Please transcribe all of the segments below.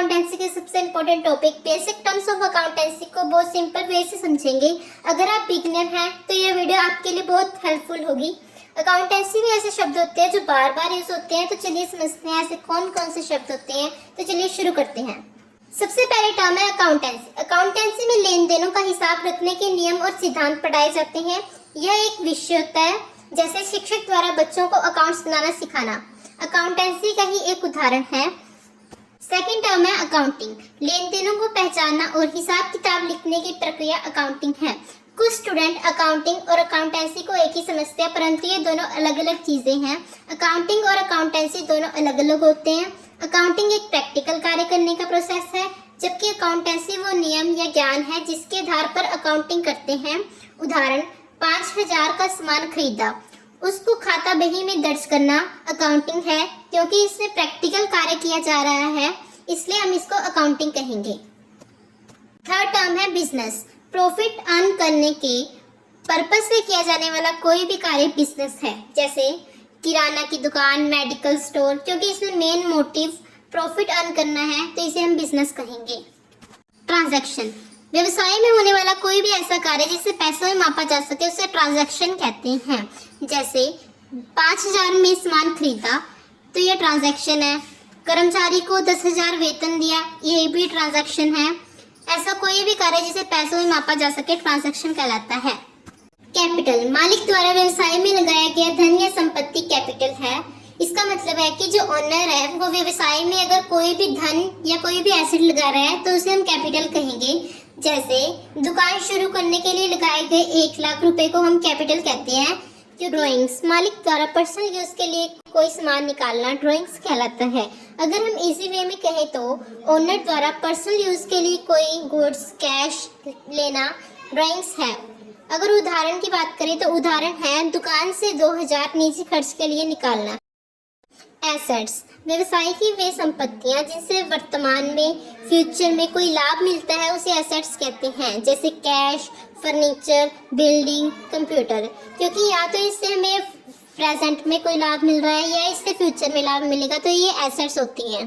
Accountancy के सबसे important topic basic terms of accountancy को बहुत सिंपल वे से समझेंगे। अगर आप बिगिनर हैं तो ये वीडियो आपके लिए बहुत हेल्पफुल होगी। अकाउंटेंसी में ऐसे शब्द होते हैं जो बार बार यूज होते हैं, तो चलिए समझते हैं ऐसे कौन कौन से शब्द होते हैं। तो चलिए शुरू करते हैं। सबसे पहले टर्म है अकाउंटेंसी। अकाउंटेंसी में लेन देनों का हिसाब रखने के नियम और सिद्धांत पढ़ाए जाते हैं। यह एक विषय होता है जैसे शिक्षक द्वारा बच्चों को अकाउंट्स बनाना सिखाना। अकाउंटेंसी का ही एक उदाहरण है। सेकंड टर्म है अकाउंटिंग। लेन देनों को पहचानना और हिसाब किताब लिखने की प्रक्रिया अकाउंटिंग है। कुछ स्टूडेंट अकाउंटिंग और अकाउंटेंसी को एक ही समझते हैं, परंतु ये दोनों अलग अलग चीजें हैं। अकाउंटिंग और अकाउंटेंसी दोनों अलग अलग होते हैं। अकाउंटिंग एक प्रैक्टिकल कार्य करने का प्रोसेस है, जबकि अकाउंटेंसी वो नियम या ज्ञान है जिसके आधार पर अकाउंटिंग करते हैं। उदाहरण, 5,000 का सामान खरीदा, उसको खाता बही में दर्ज करना अकाउंटिंग है, क्योंकि इसमें प्रैक्टिकल कार्य किया जा रहा है, इसलिए हम इसको अकाउंटिंग कहेंगे। थर्ड टर्म है बिजनेस। प्रॉफिट अर्न करने के पर्पस से किया जाने वाला कोई भी कार्य बिजनेस है, जैसे किराना की दुकान, मेडिकल स्टोर। क्योंकि इसमें मेन मोटिव प्रॉफिट अर्न करना है, तो इसे हम बिजनेस कहेंगे। ट्रांजैक्शन। व्यवसाय में होने वाला कोई भी ऐसा कार्य जिसे पैसों में मापा जा सके उसे ट्रांजैक्शन कहते हैं। जैसे 5,000 में सामान खरीदा, तो यह ट्रांजैक्शन है। कर्मचारी को 10,000 वेतन दिया, यह भी ट्रांजैक्शन है। ऐसा कोई भी कार्य जिसे पैसों में मापा जा सके ट्रांजैक्शन कहलाता है। कैपिटल। मालिक द्वारा व्यवसाय में लगाया गया धन या संपत्ति कैपिटल है। इसका मतलब है कि जो ओनर है वो व्यवसाय में अगर कोई भी धन या कोई भी एसेट लगा रहा है तो उसे हम कैपिटल कहेंगे। जैसे दुकान शुरू करने के लिए लगाए गए 1 लाख रुपए को हम कैपिटल कहते हैं। जो ड्राइंग्स, मालिक द्वारा पर्सनल यूज के लिए कोई सामान निकालना ड्राइंग्स कहलाता है। अगर हम इजी वे में कहें तो ओनर द्वारा पर्सनल यूज के लिए कोई गुड्स कैश लेना ड्राइंग्स है। अगर उदाहरण की बात करें तो उदाहरण है दुकान से 2,000 निजी खर्च के लिए निकालना। एसेट्स। व्यवसाय की वे संपत्तियां जिनसे वर्तमान में फ्यूचर में कोई लाभ मिलता है उसे एसेट्स कहते हैं, जैसे कैश, फर्नीचर, बिल्डिंग, कंप्यूटर। क्योंकि या तो इससे हमें प्रेजेंट में कोई लाभ मिल रहा है या इससे फ्यूचर में लाभ मिलेगा, तो ये एसेट्स होती हैं।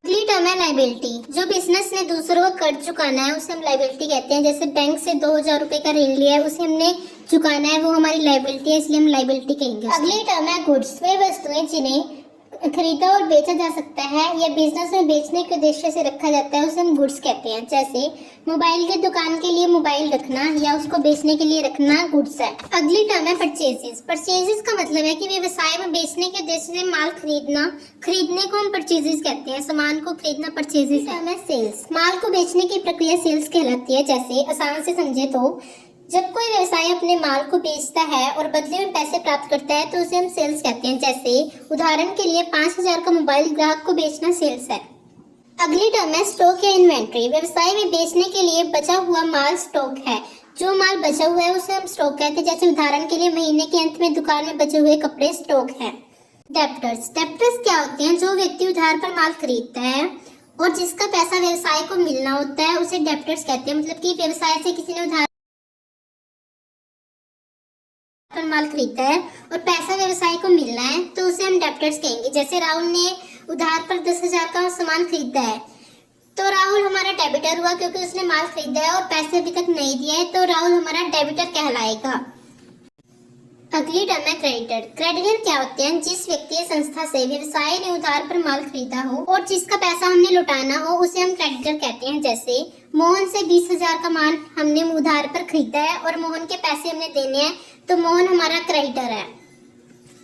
अगली टर्म है लायबिलिटी। जो बिजनेस ने दूसरों को कर्ज चुकाना है उसे हम लायबिलिटी कहते हैं। जैसे बैंक से 2,000 रुपए का ऋण लिया है, उसे हमने चुकाना है, वो हमारी लायबिलिटी है, इसलिए हम लायबिलिटी कहेंगे। अगली टर्म है गुड्स। वे वस्तुएं जिन्हें खरीदा और बेचा जा सकता है या बिजनेस में बेचने के उद्देश्य से रखा जाता है उसे हम गुड्स कहते हैं। जैसे मोबाइल की दुकान के लिए मोबाइल रखना या उसको बेचने के लिए रखना गुड्स है। अगली टर्म है परचेजेस। परचेजेस का मतलब है कि व्यवसाय में बेचने के उद्देश्य से माल खरीदना, खरीदने को हम परचेजेस कहते हैं। सामान को खरीदना परचेजेस है। सेल्स। माल को बेचने की प्रक्रिया सेल्स कहलाती है। जैसे आसान से समझे तो जब कोई व्यवसाय अपने माल को बेचता है और बदले में पैसे प्राप्त करता है तो उसे हम सेल्स कहते हैं। जैसे उदाहरण के लिए 5,000 का मोबाइल ग्राहक को बेचना सेल्स है। अगली टर्म है स्टॉक या इन्वेंट्री। व्यवसाय में बेचने के लिए बचा हुआ माल स्टॉक है। जो माल बचा हुआ है उसे हम स्टॉक कहते हैं। जैसे उदाहरण के लिए महीने के अंत में दुकान में बचे हुए कपड़े स्टॉक है। डेब्टर्स। डेब्टर्स क्या होते हैं? जो व्यक्ति उधार पर माल खरीदता है और जिसका पैसा व्यवसाय को मिलना होता है उसे डेब्टर्स कहते हैं। मतलब कि व्यवसाय से किसी ने उधार पर माल खरीदा है और पैसा व्यवसाय को मिलना है तो उसे हम डेब्टर्स कहेंगे। जैसे राहुल ने उधार पर 10,000 का सामान खरीदा है, तो राहुल हमारा डेबिटर हुआ क्योंकि उसने माल खरीदा है और पैसे अभी तक नहीं दिए है, तो राहुल हमारा डेबिटर कहलाएगा। अगली टर्म है क्रेडिटर। क्रेडिटर क्या होते हैं? जिस व्यक्ति या संस्था से व्यवसाय ने उधार पर माल खरीदा हो और जिसका पैसा हमने लौटाना हो उसे हम क्रेडिटर कहते हैं। जैसे मोहन से 20,000 का माल हमने उधार पर खरीदा है और मोहन के पैसे हमने देने हैं, तो मोहन हमारा क्रेडिटर है।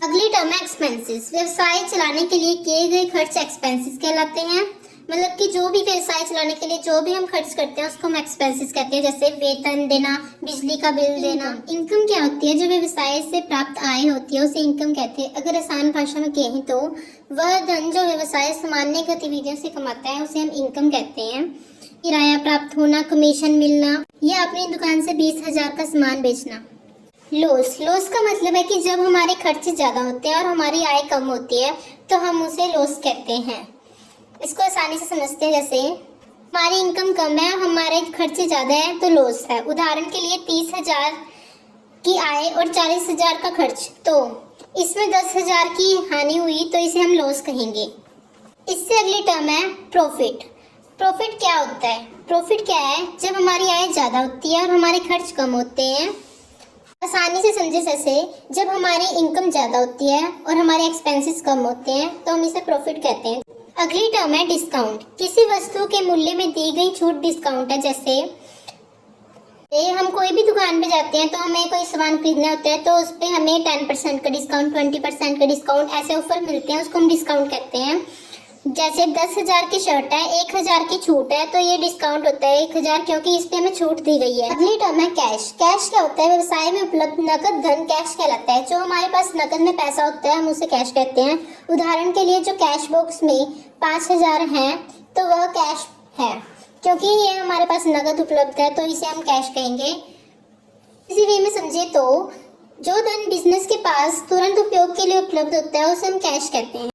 अगली टर्म है एक्सपेंसेस। व्यवसाय चलाने के लिए किए गए खर्च एक्सपेंसेस कहलाते हैं। मतलब कि जो भी व्यवसाय चलाने के लिए जो भी हम खर्च करते हैं उसको हम एक्सपेंसेस कहते हैं। जैसे वेतन देना, बिजली का बिल देना। इनकम क्या होती है? जो व्यवसाय से प्राप्त आय होती है उसे इनकम कहते हैं। अगर आसान भाषा में कहें तो वह धन जो व्यवसाय सामान्य गतिविधियों से कमाता है उसे हम इनकम कहते हैं। किराया प्राप्त होना, कमीशन मिलना या अपनी दुकान से 20,000 का सामान बेचना। लॉस। लॉस का मतलब है कि जब हमारे खर्चे ज्यादा होते हैं और हमारी आय कम होती है तो हम उसे लॉस कहते हैं। इसको आसानी से समझते हैं। जैसे हमारी इनकम कम है और हमारे खर्चे ज्यादा है तो लॉस है। उदाहरण के लिए 30,000 की आय और 40,000 का खर्च, तो इसमें 10,000 की हानि हुई तो इसे हम लॉस कहेंगे। इससे अगली टर्म है प्रॉफिट। प्रॉफिट क्या होता है? प्रॉफिट क्या है? जब हमारी आय ज़्यादा होती है और हमारे खर्च कम होते हैं। आसानी से समझे जैसे जब हमारी इनकम ज़्यादा होती है और हमारे एक्सपेंसेस कम होते हैं तो हम इसे प्रॉफिट कहते हैं। अगली टर्म है डिस्काउंट। किसी वस्तु के मूल्य में दी गई छूट डिस्काउंट है। जैसे हम कोई भी दुकान पे जाते हैं तो हमें कोई सामान खरीदना होता है तो उस पर हमें 10% का डिस्काउंट, 20% का डिस्काउंट, ऐसे ऑफर मिलते हैं, उसको हम डिस्काउंट कहते हैं। जैसे 10,000 की शर्ट है, 1,000 की छूट है तो ये डिस्काउंट होता है 1,000, क्योंकि इस पे हमें छूट दी गई है। अगली टर्म है कैश। कैश क्या होता है? व्यवसाय में उपलब्ध नकद धन कैश कहलाता है। जो हमारे पास नकद में पैसा होता है हम उसे कैश कहते हैं। उदाहरण के लिए जो कैश बॉक्स में 5,000 है तो वह कैश है, क्योंकि ये हमारे पास नकद उपलब्ध है तो इसे हम कैश कहेंगे। इसी वे में समझे तो जो धन बिजनेस के पास तुरंत उपयोग के लिए उपलब्ध होता है उसे हम कैश कहते हैं।